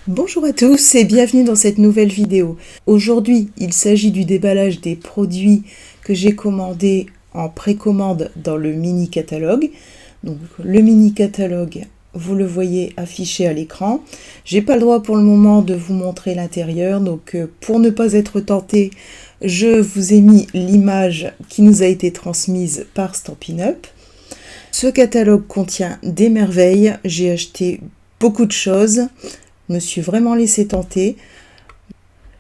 Bonjour à tous et bienvenue dans cette nouvelle vidéo. Aujourd'hui, il s'agit du déballage des produits que j'ai commandés en précommande dans le mini catalogue. Donc le mini catalogue, vous le voyez affiché à l'écran. J'ai pas le droit pour le moment de vous montrer l'intérieur, donc pour ne pas être tenté, je vous ai mis l'image qui nous a été transmise par Stampin' Up. Ce catalogue contient des merveilles, j'ai acheté beaucoup de choses. Je me suis vraiment laissé tenter.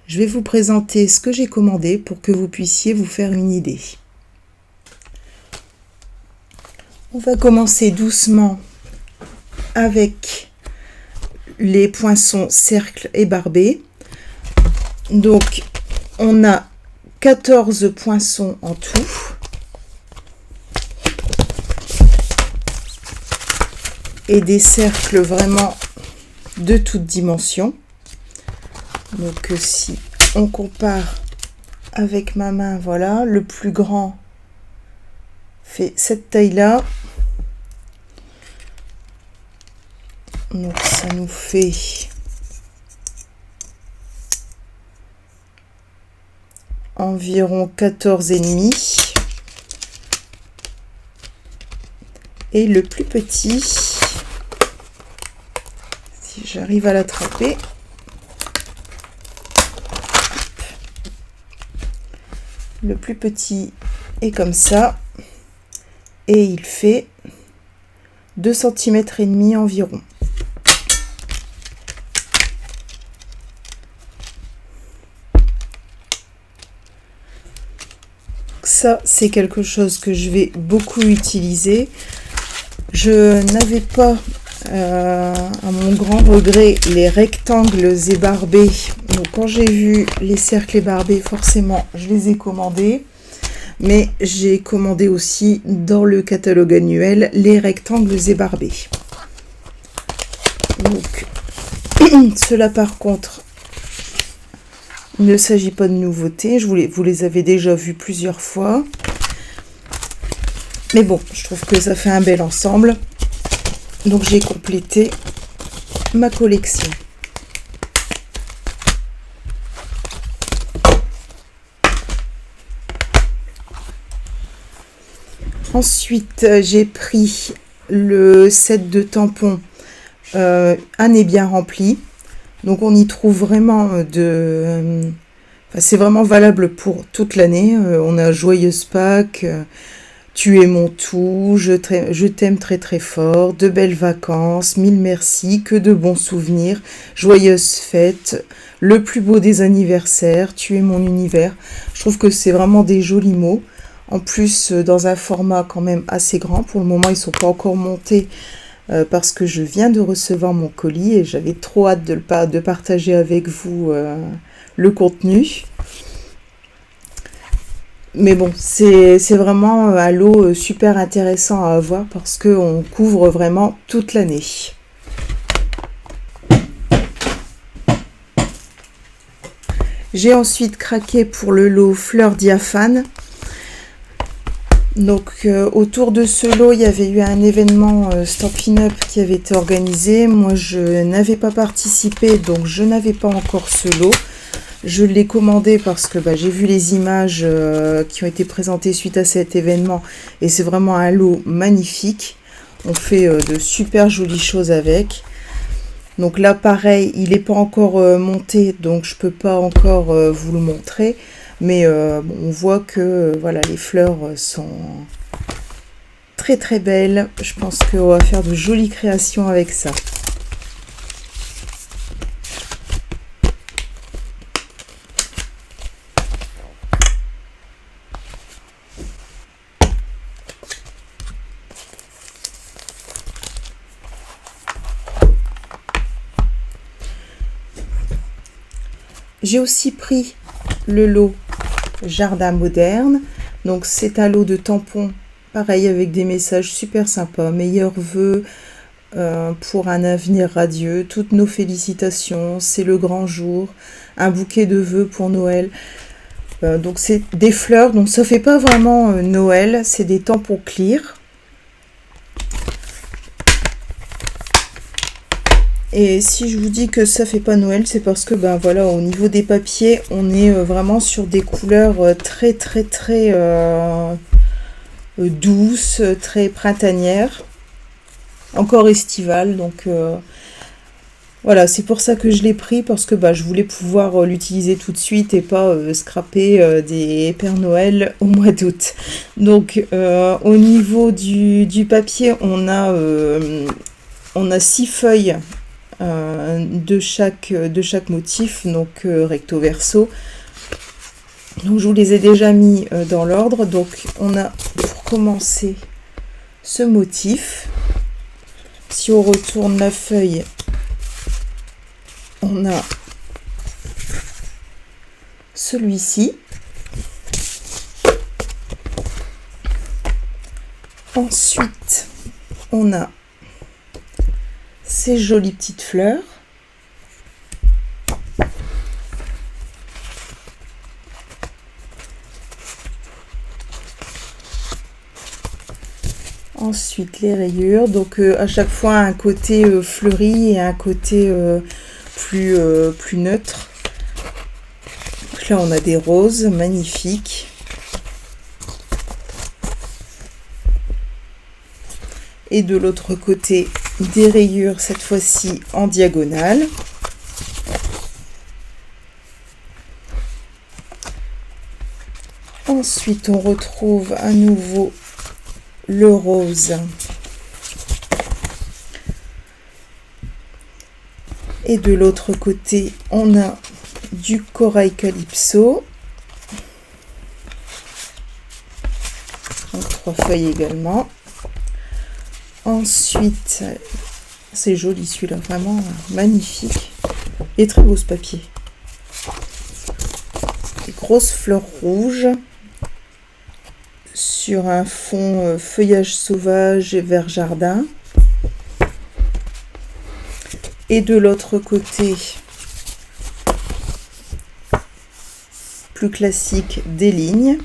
Je vais vous présenter ce que j'ai commandé pour que vous puissiez vous faire une idée. On va commencer doucement avec les poinçons cercles et barbés. Donc, on a 14 poinçons en tout. Et des cercles vraiment de toutes dimensions. Donc si on compare avec ma main, voilà, le plus grand fait cette taille-là. Donc ça nous fait environ 14,5. Et le plus petit, si j'arrive à l'attraper, le plus petit est comme ça et il fait 2,5 cm environ. Ça, c'est quelque chose que je vais beaucoup utiliser. Je n'avais pas, à mon grand regret, les rectangles ébarbés. Donc quand j'ai vu les cercles ébarbés, forcément, je les ai commandés. Mais j'ai commandé aussi dans le catalogue annuel les rectangles ébarbés. Donc, cela par contre, il ne s'agit pas de nouveautés. Vous les avez déjà vus plusieurs fois. Mais bon, je trouve que ça fait un bel ensemble. Donc j'ai complété ma collection. Ensuite, j'ai pris le set de tampons un nez bien rempli. Donc on y trouve vraiment c'est vraiment valable pour toute l'année. On a Joyeuse Pâques, Tu es mon tout, je t'aime très très fort, de belles vacances, mille merci, que de bons souvenirs, joyeuses fêtes, le plus beau des anniversaires, tu es mon univers. Je trouve que c'est vraiment des jolis mots. En plus, dans un format quand même assez grand. Pour le moment, ils ne sont pas encore montés parce que je viens de recevoir mon colis et j'avais trop hâte de partager avec vous le contenu. Mais bon, c'est vraiment un lot super intéressant à avoir parce qu'on couvre vraiment toute l'année. J'ai ensuite craqué pour le lot Fleurs Diaphanes. Donc autour de ce lot, il y avait eu un événement Stampin' Up qui avait été organisé. Moi, je n'avais pas participé, donc je n'avais pas encore ce lot. Je l'ai commandé parce que j'ai vu les images qui ont été présentées suite à cet événement et c'est vraiment un lot magnifique. On fait de super jolies choses avec. Donc là, pareil, il n'est pas encore monté, donc je ne peux pas encore vous le montrer. Mais on voit que voilà, les fleurs sont très très belles. Je pense qu'on va faire de jolies créations avec ça. J'ai aussi pris le lot Jardin Moderne. Donc c'est un lot de tampons, pareil avec des messages super sympas. Meilleurs vœux pour un avenir radieux. Toutes nos félicitations, c'est le grand jour. Un bouquet de vœux pour Noël. Donc c'est des fleurs, donc ça fait pas vraiment Noël, c'est des tampons clear. Et si je vous dis que ça fait pas Noël, c'est parce que ben voilà, au niveau des papiers, on est vraiment sur des couleurs très douces, très printanières, encore estivales. Donc voilà, c'est pour ça que je l'ai pris, parce que bah, je voulais pouvoir l'utiliser tout de suite et pas scraper des Pères Noël au mois d'août. Donc au niveau du papier, on a 6 feuilles de chaque motif, donc recto verso. Donc je vous les ai déjà mis dans l'ordre. Donc on a pour commencer ce motif. Si on retourne la feuille, on a celui-ci. Ensuite, on a ces jolies petites fleurs. Ensuite, les rayures. Donc, à chaque fois, un côté fleuri et un côté plus neutre. Donc là, on a des roses magnifiques. Et de l'autre côté, des rayures, cette fois-ci en diagonale. Ensuite, on retrouve à nouveau le rose. Et de l'autre côté, on a du corail calypso. Donc, 3 feuilles également. Ensuite, c'est joli celui-là, vraiment magnifique. Et très beau ce papier. Des grosses fleurs rouges sur un fond feuillage sauvage et vert jardin. Et de l'autre côté, plus classique, des lignes,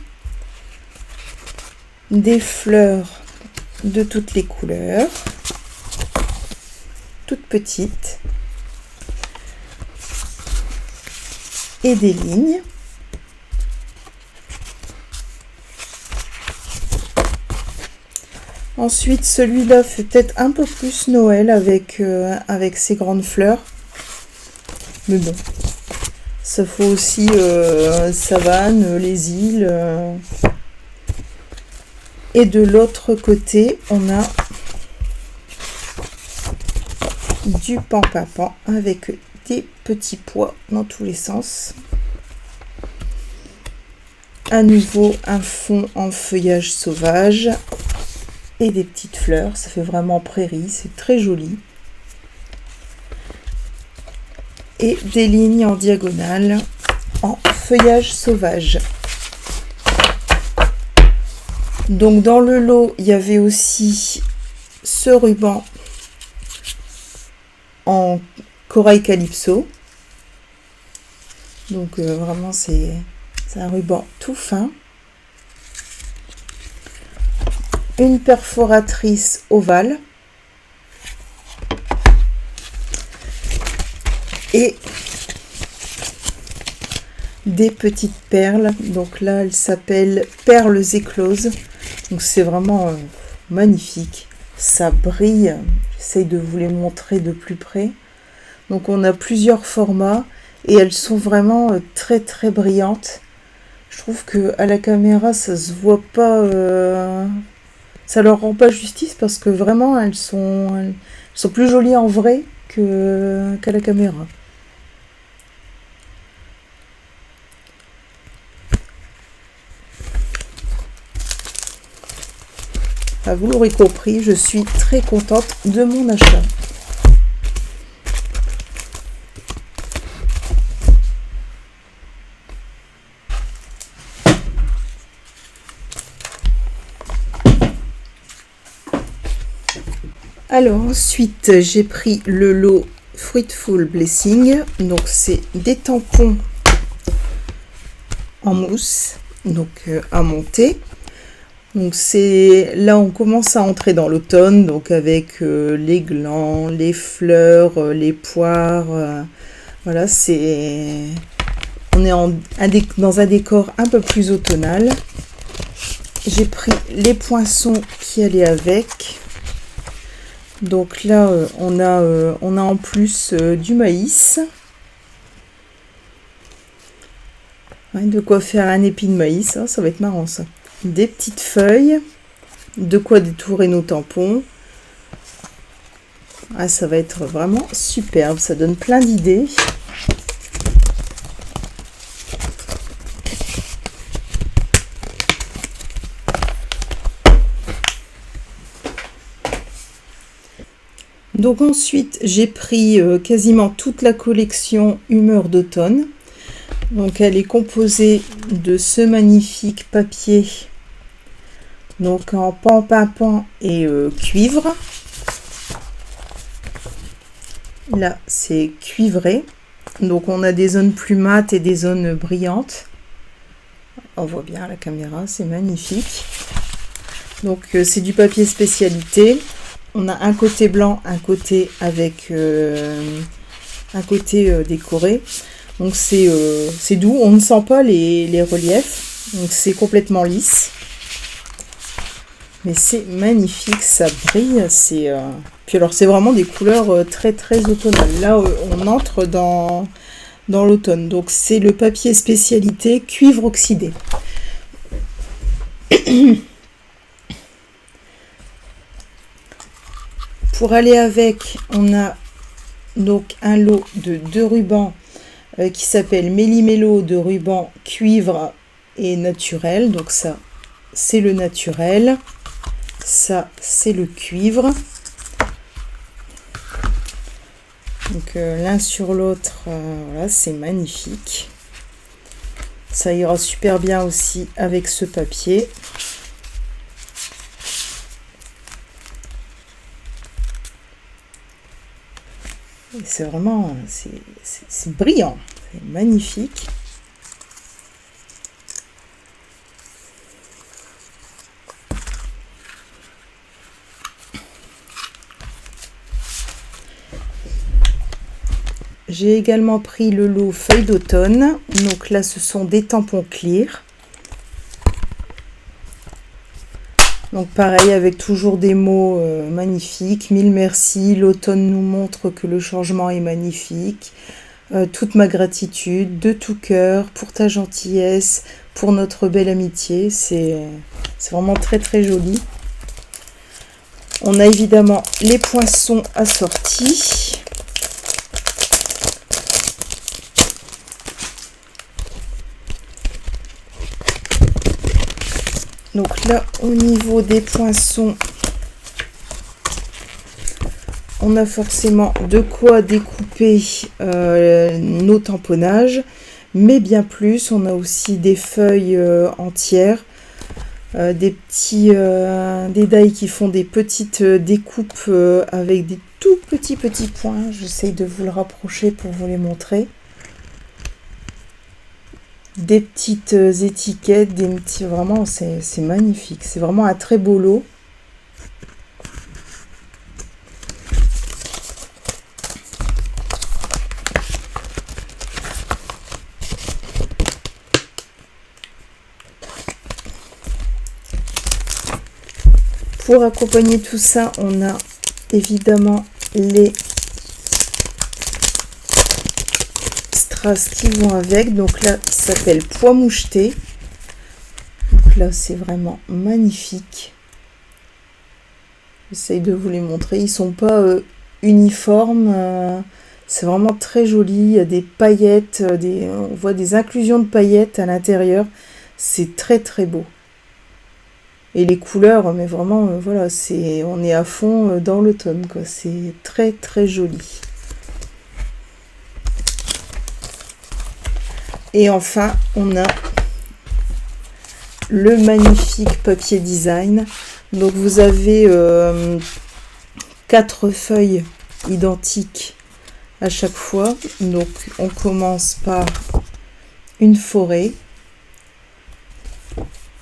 des fleurs de toutes les couleurs, toutes petites, et des lignes. Ensuite, celui-là fait peut-être un peu plus Noël avec ses grandes fleurs. Mais bon, ça faut aussi savane, les îles. Et de l'autre côté, on a du pan-papan avec des petits pois dans tous les sens. À nouveau, un fond en feuillage sauvage et des petites fleurs. Ça fait vraiment prairie, c'est très joli. Et des lignes en diagonale en feuillage sauvage. Donc dans le lot, il y avait aussi ce ruban en corail calypso. Donc vraiment c'est un ruban tout fin. Une perforatrice ovale. Et des petites perles. Donc là, elles s'appellent perles écloses. Donc c'est vraiment magnifique. Ça brille. J'essaye de vous les montrer de plus près. Donc on a plusieurs formats et elles sont vraiment très brillantes. Je trouve que à la caméra, ça se voit pas. Ça leur rend pas justice parce que vraiment elles sont plus jolies en vrai qu'à la caméra. Ah, vous l'aurez compris, je suis très contente de mon achat. Alors ensuite, j'ai pris le lot Fruitful Blessing. Donc c'est des tampons en mousse, donc à monter. Donc c'est là on commence à entrer dans l'automne, donc avec les glands, les fleurs, les poires. Voilà, on est dans un décor un peu plus automnal. J'ai pris les poinçons qui allaient avec. Donc là on a en plus du maïs. Ouais, de quoi faire un épi de maïs, hein, ça va être marrant ça. Des petites feuilles, de quoi détourer nos tampons. Ah, ça va être vraiment superbe, ça donne plein d'idées. Donc ensuite, j'ai pris quasiment toute la collection Humeur d'automne. Donc elle est composée de ce magnifique papier, donc en pan et cuivre. Là c'est cuivré, donc on a des zones plus mates et des zones brillantes. On voit bien à la caméra, c'est magnifique. Donc c'est du papier spécialité. On a un côté blanc, un côté avec un côté décoré. Donc c'est doux, on ne sent pas les reliefs, donc c'est complètement lisse. Mais c'est magnifique, ça brille, Puis alors c'est vraiment des couleurs très très automnales. Là on entre dans l'automne, donc c'est le papier spécialité cuivre oxydé. Pour aller avec, on a donc un lot de 2 rubans qui s'appelle Méli-Mélo de ruban cuivre et naturel. Donc ça, c'est le naturel. Ça, c'est le cuivre. Donc l'un sur l'autre, voilà, c'est magnifique. Ça ira super bien aussi avec ce papier. C'est vraiment, c'est brillant, c'est magnifique. J'ai également pris le lot feuilles d'automne. Donc là, ce sont des tampons clear. Donc pareil, avec toujours des mots magnifiques. Mille merci, l'automne nous montre que le changement est magnifique. Toute ma gratitude, de tout cœur, pour ta gentillesse, pour notre belle amitié. C'est vraiment très très joli. On a évidemment les poinçons assortis. Donc là, au niveau des poinçons, on a forcément de quoi découper nos tamponnages, mais bien plus, on a aussi des feuilles entières, des dailles qui font des petites découpes avec des tout petits points. J'essaye de vous le rapprocher pour vous les montrer. Des petites étiquettes, vraiment c'est magnifique, c'est vraiment un très beau lot. Pour accompagner tout ça, on a évidemment les strass qui vont avec. Donc là, ça s'appelle pois moucheté. Donc là, c'est vraiment magnifique. J'essaye de vous les montrer. Ils sont pas uniformes. C'est vraiment très joli. Il y a des paillettes, on voit des inclusions de paillettes à l'intérieur. C'est très très beau. Et les couleurs, mais vraiment, voilà, on est à fond dans l'automne, quoi. C'est très très joli. Et enfin, on a le magnifique papier design. Donc vous avez 4 feuilles identiques à chaque fois. Donc on commence par une forêt.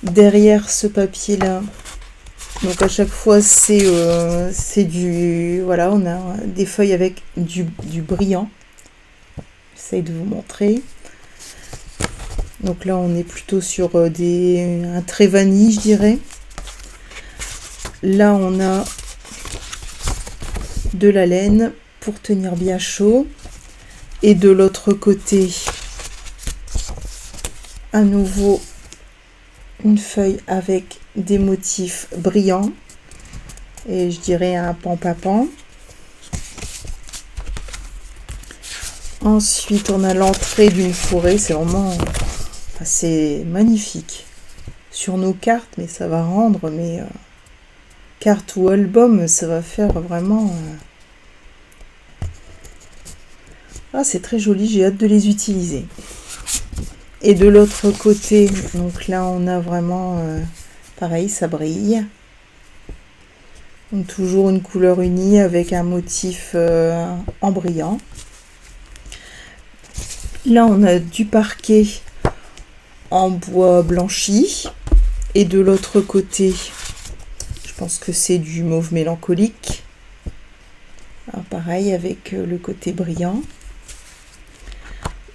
derrière ce papier là. Donc à chaque fois c'est du, voilà, on a des feuilles avec du brillant. J'essaye de vous montrer. Donc là on est plutôt sur un trait vanille, je dirais. Là on a de la laine pour tenir bien chaud. Et de l'autre côté, à nouveau une feuille avec des motifs brillants. Et je dirais un pan-papan. Ensuite, on a l'entrée d'une forêt. C'est vraiment... c'est magnifique. Sur nos cartes, mais ça va rendre... mais carte ou album, ça va faire vraiment... Ah, c'est très joli, j'ai hâte de les utiliser. Et de l'autre côté, donc là, on a vraiment... pareil, ça brille. Donc, toujours une couleur unie avec un motif en brillant. Là, on a du parquet en bois blanchi. Et de l'autre côté, je pense que c'est du mauve mélancolique. Alors, pareil, avec le côté brillant.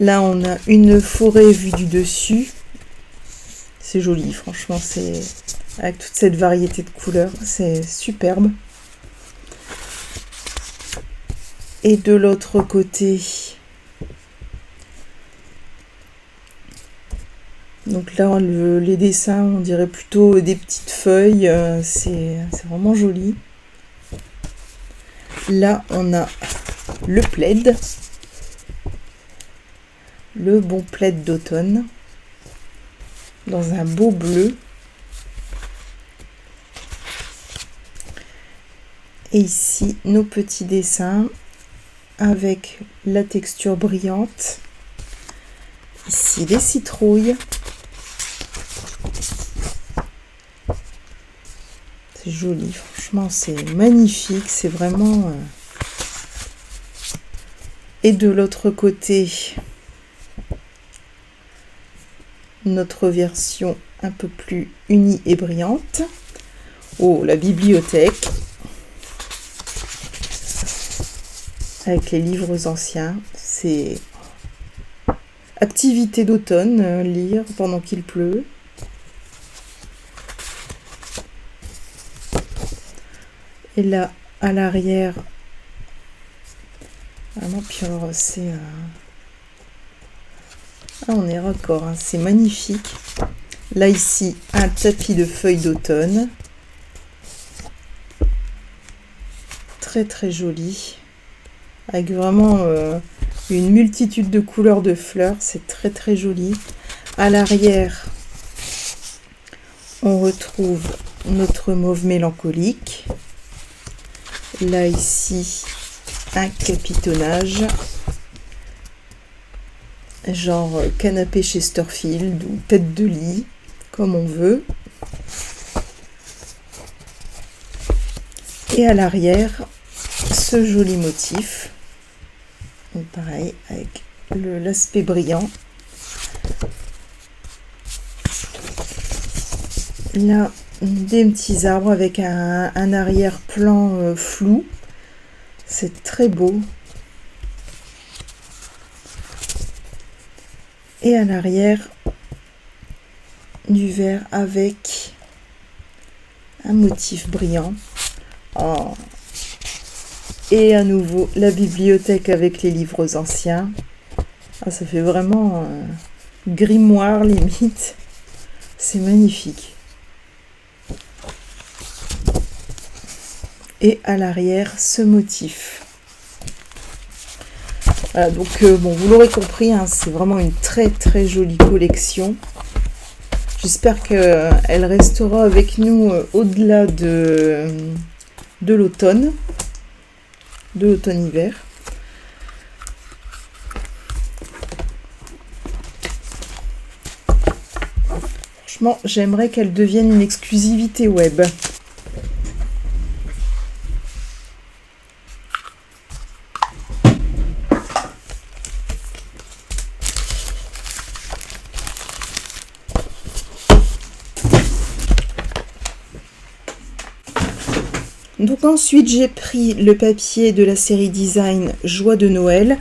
Là, on a une forêt vue du dessus. C'est joli, franchement, c'est avec toute cette variété de couleurs, c'est superbe. Et de l'autre côté, donc là, les dessins, on dirait plutôt des petites feuilles. C'est vraiment joli. Là, on a le plaid. Le bon plaid d'automne. Dans un beau bleu. Et ici, nos petits dessins avec la texture brillante. Ici, les citrouilles. C'est joli, franchement, c'est magnifique. C'est vraiment... Et de l'autre côté, notre version un peu plus unie et brillante. Oh, la bibliothèque. Avec les livres anciens, c'est activité d'automne, lire pendant qu'il pleut. Et là, à l'arrière, vraiment, puis alors c'est... Ah, on est raccord, hein, c'est magnifique. Là, ici, un tapis de feuilles d'automne. Très, très joli. Avec vraiment une multitude de couleurs de fleurs. C'est très très joli. À l'arrière, on retrouve notre mauve mélancolique. Là, ici, un capitonnage. Genre canapé Chesterfield ou tête de lit, comme on veut. Et à l'arrière, ce joli motif. Donc pareil, avec l'aspect brillant. Là, des petits arbres avec un arrière-plan flou. C'est très beau. Et à l'arrière, du vert avec un motif brillant. Oh. Et à nouveau, la bibliothèque avec les livres anciens. Ah, ça fait vraiment grimoire limite. C'est magnifique. Et à l'arrière, ce motif. Voilà, donc bon, vous l'aurez compris, hein, c'est vraiment une très très jolie collection. J'espère qu'elle restera avec nous au-delà de l'automne. De l'automne-hiver. Franchement, j'aimerais qu'elle devienne une exclusivité web. Donc ensuite j'ai pris le papier de la série Design Joie de Noël.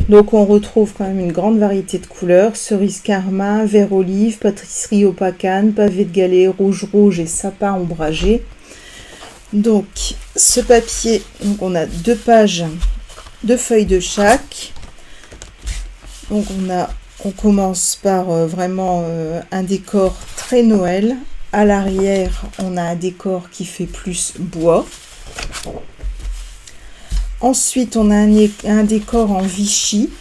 Donc on retrouve quand même une grande variété de couleurs, cerise carmin, vert olive, pâtisserie opacane, pavé de galets, rouge rouge et sapin ombragé. Donc ce papier, donc on a 2 pages, 2 feuilles de chaque. Donc on commence par vraiment un décor très Noël. À l'arrière, on a un décor qui fait plus bois. Ensuite, on a un décor en Vichy.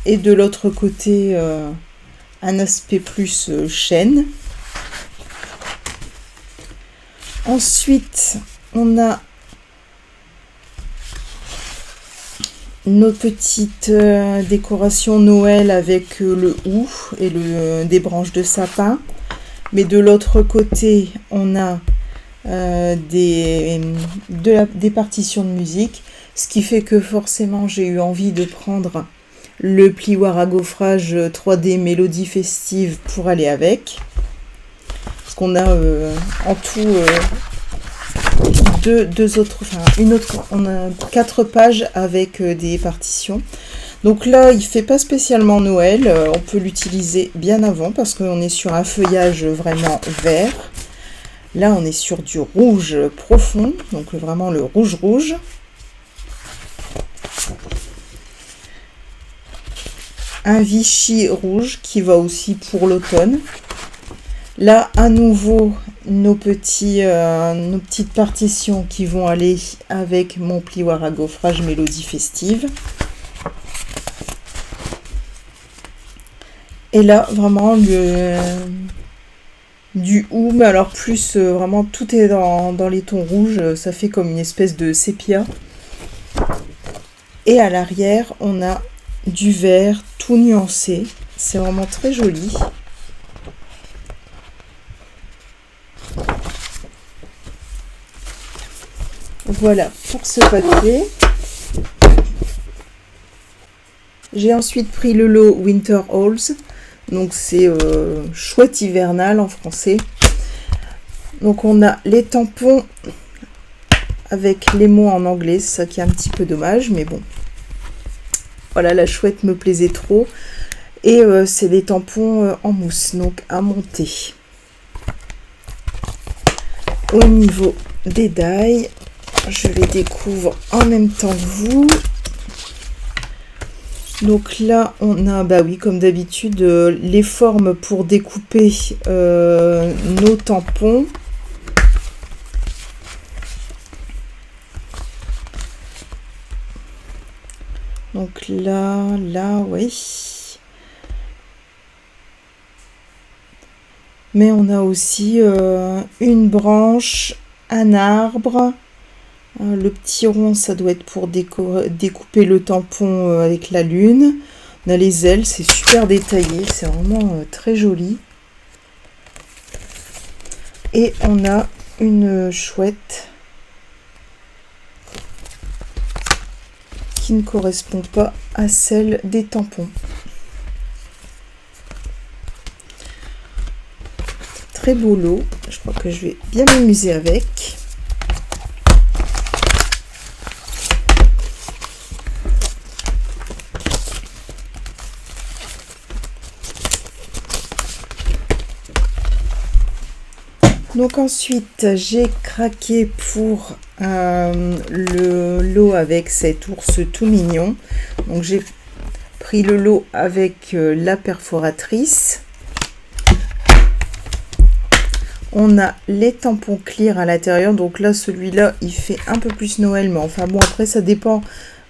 Et de l'autre côté, un aspect plus chêne. Ensuite, on a nos petites décorations Noël avec le hou et des branches de sapin. Mais de l'autre côté, on a des partitions de musique. Ce qui fait que forcément, j'ai eu envie de prendre le plioir à gaufrage 3D Mélodie Festive pour aller avec. Parce qu'on a en tout... on a 4 pages avec des partitions. Donc là, il fait pas spécialement Noël. On peut l'utiliser bien avant parce qu'on est sur un feuillage vraiment vert. Là, on est sur du rouge profond, donc vraiment le rouge rouge. Un Vichy rouge qui va aussi pour l'automne. Là, à nouveau, nos petites partitions qui vont aller avec mon plioir à gaufrage Mélodie Festive. Et là, vraiment, du hou, mais alors plus, vraiment, tout est dans les tons rouges. Ça fait comme une espèce de sépia. Et à l'arrière, on a du vert tout nuancé. C'est vraiment très joli. Voilà pour ce papier. J'ai ensuite pris le lot Winter Halls. Donc c'est chouette hivernal en français. Donc on a les tampons avec les mots en anglais. C'est ça qui est un petit peu dommage, mais bon. Voilà, la chouette me plaisait trop. Et c'est des tampons en mousse, donc à monter. Au niveau des die, je les découvre en même temps que vous. Donc là, on a, bah oui, comme d'habitude, les formes pour découper nos tampons. Donc là, oui. Mais on a aussi une branche, un arbre. Le petit rond, ça doit être pour découper le tampon avec la lune. On a les ailes, c'est super détaillé, c'est vraiment très joli. Et on a une chouette qui ne correspond pas à celle des tampons. Très beau lot, je crois que je vais bien m'amuser avec. Donc ensuite, j'ai craqué pour le lot avec cet ours tout mignon. Donc j'ai pris le lot avec la perforatrice. On a les tampons clear à l'intérieur. Donc là, celui-là, il fait un peu plus Noël. Mais enfin bon, après, ça dépend.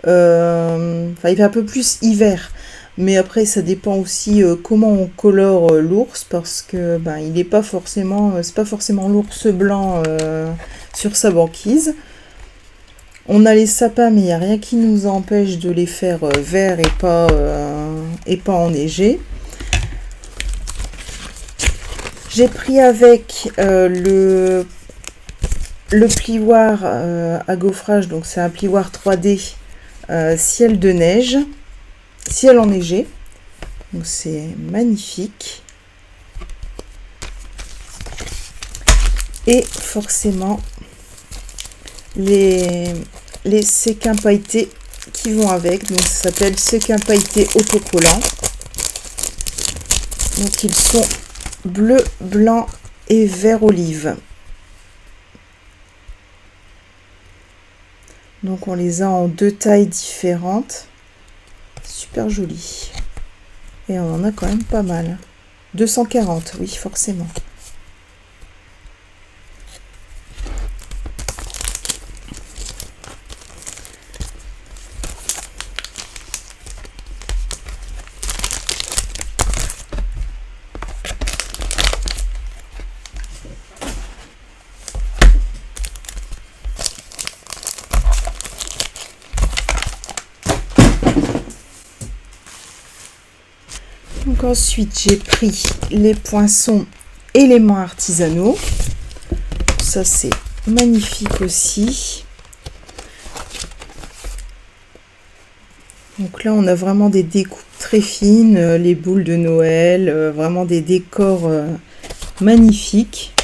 Il fait un peu plus hiver. Mais après, ça dépend aussi comment on colore l'ours, parce que ben, il n'est pas forcément, c'est pas forcément l'ours blanc sur sa banquise. On a les sapins, mais il n'y a rien qui nous empêche de les faire verts et pas enneigés. J'ai pris avec le plioir à gaufrage, donc c'est un plioir 3D ciel de neige. Ciel enneigé, donc c'est magnifique. Et forcément, les séquins pailletés qui vont avec. Donc ça s'appelle séquins pailletés autocollants. Donc ils sont bleu, blanc et vert olive. Donc on les a en 2 tailles différentes. Super joli. Et on en a quand même pas mal. 240, oui, forcément. Donc ensuite, j'ai pris les poinçons éléments artisanaux. Ça, c'est magnifique aussi. Donc là, on a vraiment des découpes très fines, les boules de Noël, vraiment des décors magnifiques.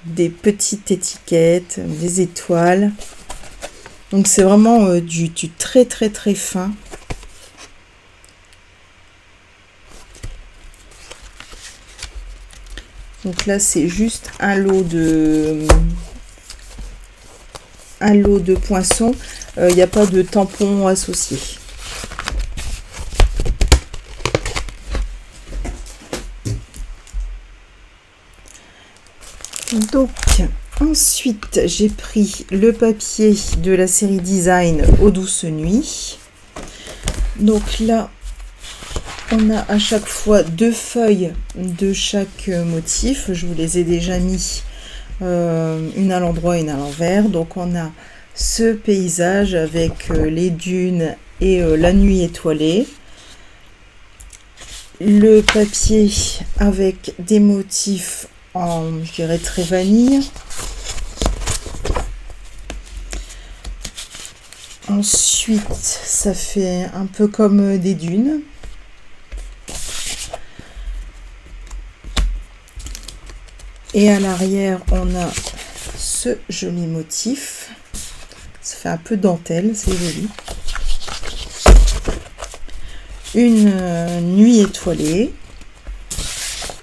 Des petites étiquettes, des étoiles. Donc c'est vraiment du très très très fin. Donc là, c'est juste un lot de poinçons. Il n'y a pas de tampon associé. Donc ensuite, j'ai pris le papier de la série Design Aux douces nuits. Donc là, on a à chaque fois 2 feuilles de chaque motif. Je vous les ai déjà mis une à l'endroit et une à l'envers. Donc on a ce paysage avec les dunes et la nuit étoilée. Le papier avec des motifs en, je dirais, très vanille. Ensuite, ça fait un peu comme des dunes. Et à l'arrière, on a ce joli motif. Ça fait un peu dentelle, c'est joli. Une nuit étoilée.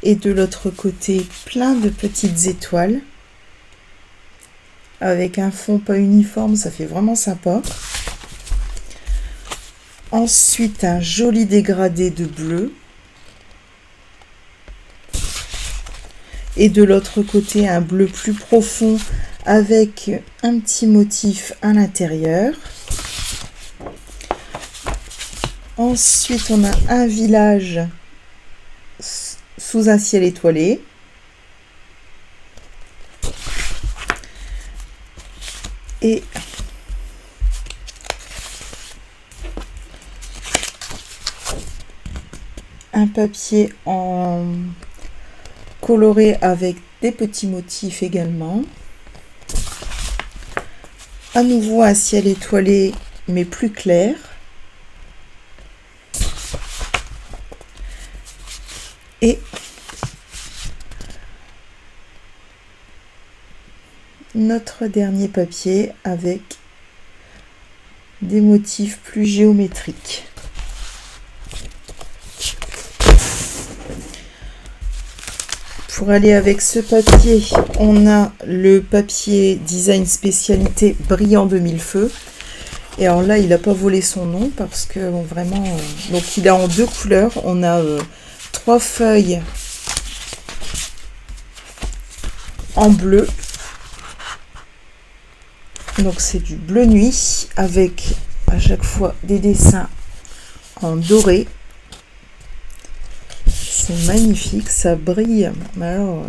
Et de l'autre côté, plein de petites étoiles. Avec un fond pas uniforme, ça fait vraiment sympa. Ensuite, un joli dégradé de bleu. Et de l'autre côté, un bleu plus profond avec un petit motif à l'intérieur. Ensuite, on a un village sous un ciel étoilé. Et un papier en coloré avec des petits motifs également. À nouveau un ciel étoilé mais plus clair. Et notre dernier papier avec des motifs plus géométriques. Pour aller avec ce papier, on a le papier design spécialité brillant de mille feux. Et alors là, il n'a pas volé son nom parce que bon, vraiment... donc il est en 2 couleurs. On a 3 feuilles en bleu. Donc c'est du bleu nuit avec à chaque fois des dessins en doré. C'est magnifique, ça brille. Alors,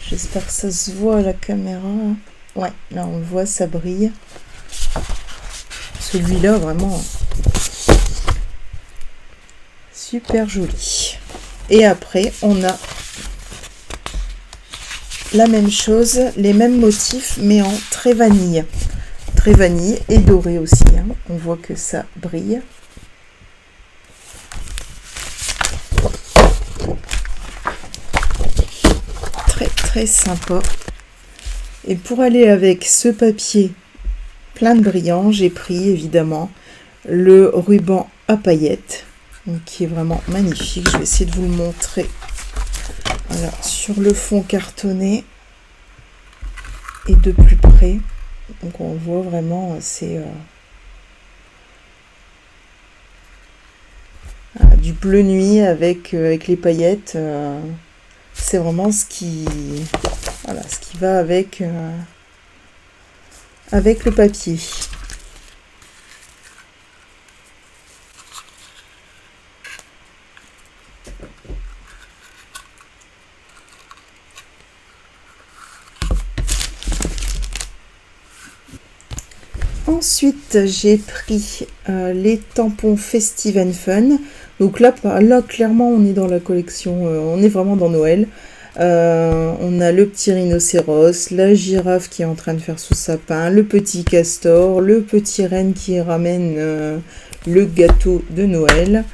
j'espère que ça se voit à la caméra. Ouais, là on le voit, ça brille. Celui-là, vraiment super joli. Et après, on a la même chose, les mêmes motifs, mais en très vanille. Très vanille et doré aussi. Hein. On voit que ça brille. très sympa. Et pour aller avec ce papier plein de brillants, j'ai pris évidemment le ruban à paillettes, donc, qui est vraiment magnifique. Je vais essayer de vous le montrer. Voilà, sur le fond cartonné et de plus près. Donc on voit vraiment, c'est du bleu nuit avec les paillettes. C'est vraiment ce qui va avec le papier. Ensuite, j'ai pris les tampons Festive and Fun. Donc là, clairement, on est dans la collection, on est vraiment dans Noël. On a le petit rhinocéros, la girafe qui est en train de faire son sapin, le petit castor, le petit renne qui ramène le gâteau de Noël.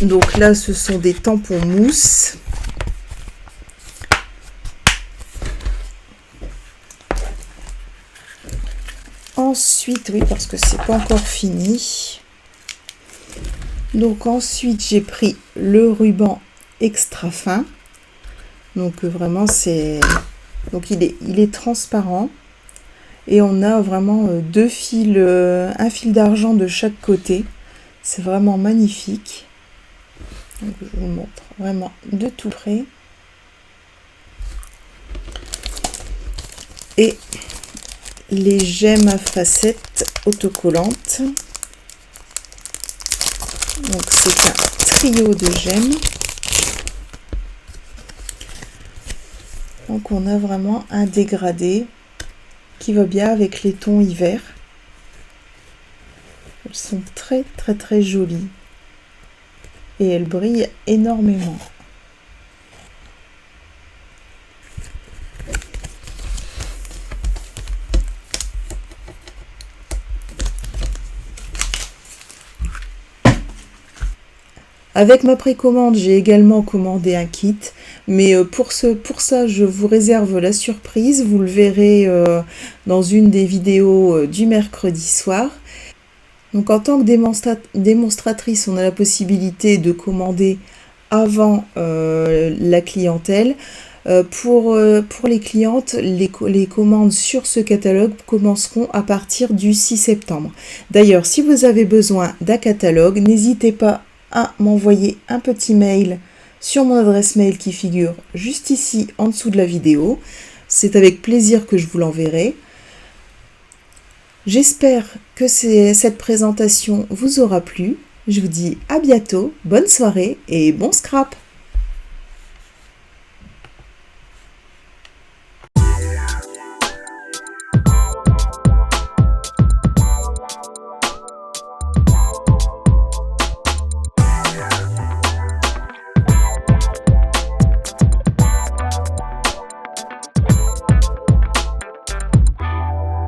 Donc là, ce sont des tampons mousse. Ensuite, oui, parce que c'est pas encore fini. Donc ensuite, j'ai pris le ruban extra fin. Donc vraiment, donc il est transparent. Et on a vraiment deux fils, un fil d'argent de chaque côté. C'est vraiment magnifique. Donc, je vous montre vraiment de tout près. Et les gemmes à facettes autocollantes. Donc c'est un trio de gemmes. Donc on a vraiment un dégradé qui va bien avec les tons hiver. Elles sont très très très jolies. Et elles brillent énormément. Avec ma précommande, j'ai également commandé un kit, mais pour ça, je vous réserve la surprise. Vous le verrez dans une des vidéos du mercredi soir. Donc en tant que démonstratrice, on a la possibilité de commander avant la clientèle. Pour les clientes, les commandes sur ce catalogue commenceront à partir du 6 septembre. D'ailleurs, si vous avez besoin d'un catalogue, n'hésitez pas à m'envoyer un petit mail sur mon adresse mail qui figure juste ici en dessous de la vidéo. C'est avec plaisir que je vous l'enverrai. J'espère que cette présentation vous aura plu. Je vous dis à bientôt, bonne soirée et bon scrap!